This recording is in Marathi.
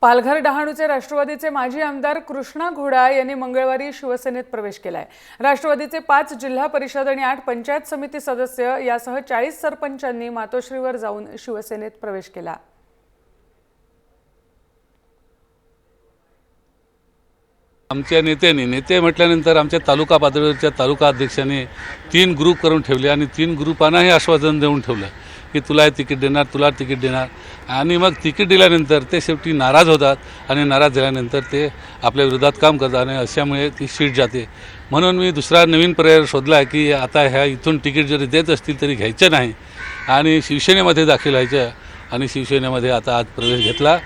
पालघर डहाणूचे राष्ट्रवादीचे माजी आमदार कृष्णा घोडाळ यांनी मंगळवारी शिवसेनेत प्रवेश केलाय। राष्ट्रवादीचे 5 जिल्हा परिषद आणि 8 पंचायत समिती सदस्य यासह 40 सरपंचांनी मातोश्रीवर जाऊन शिवसेनेत प्रवेश केला। आमच्या नेते म्हटल्यानंतर आमच्या तालुका पातळीवरच्या तालुका अध्यक्षांनी 3 ग्रुप करून ठेवले आणि 3 ग्रुपांना हे आश्वासन देऊन ठेवलं की तुला तिकीट देणार, तुला तिकीट देणार। आणि मग तिकीट दिल्यानंतर ते शेवटी नाराज होतात आणि नाराज झाल्यानंतर ते आपल्या विरोधात काम करतात आणि अशामुळे ती सीट जाते। म्हणून मी दुसरा नवीन पर्याय शोधला की आता ह्या इथून तिकीट जरी देत असतील तरी घ्यायचं नाही आणि शिवसेनेमध्ये दाखल व्हायचं आणि शिवसेनेमध्ये आता आज प्रवेश घेतला।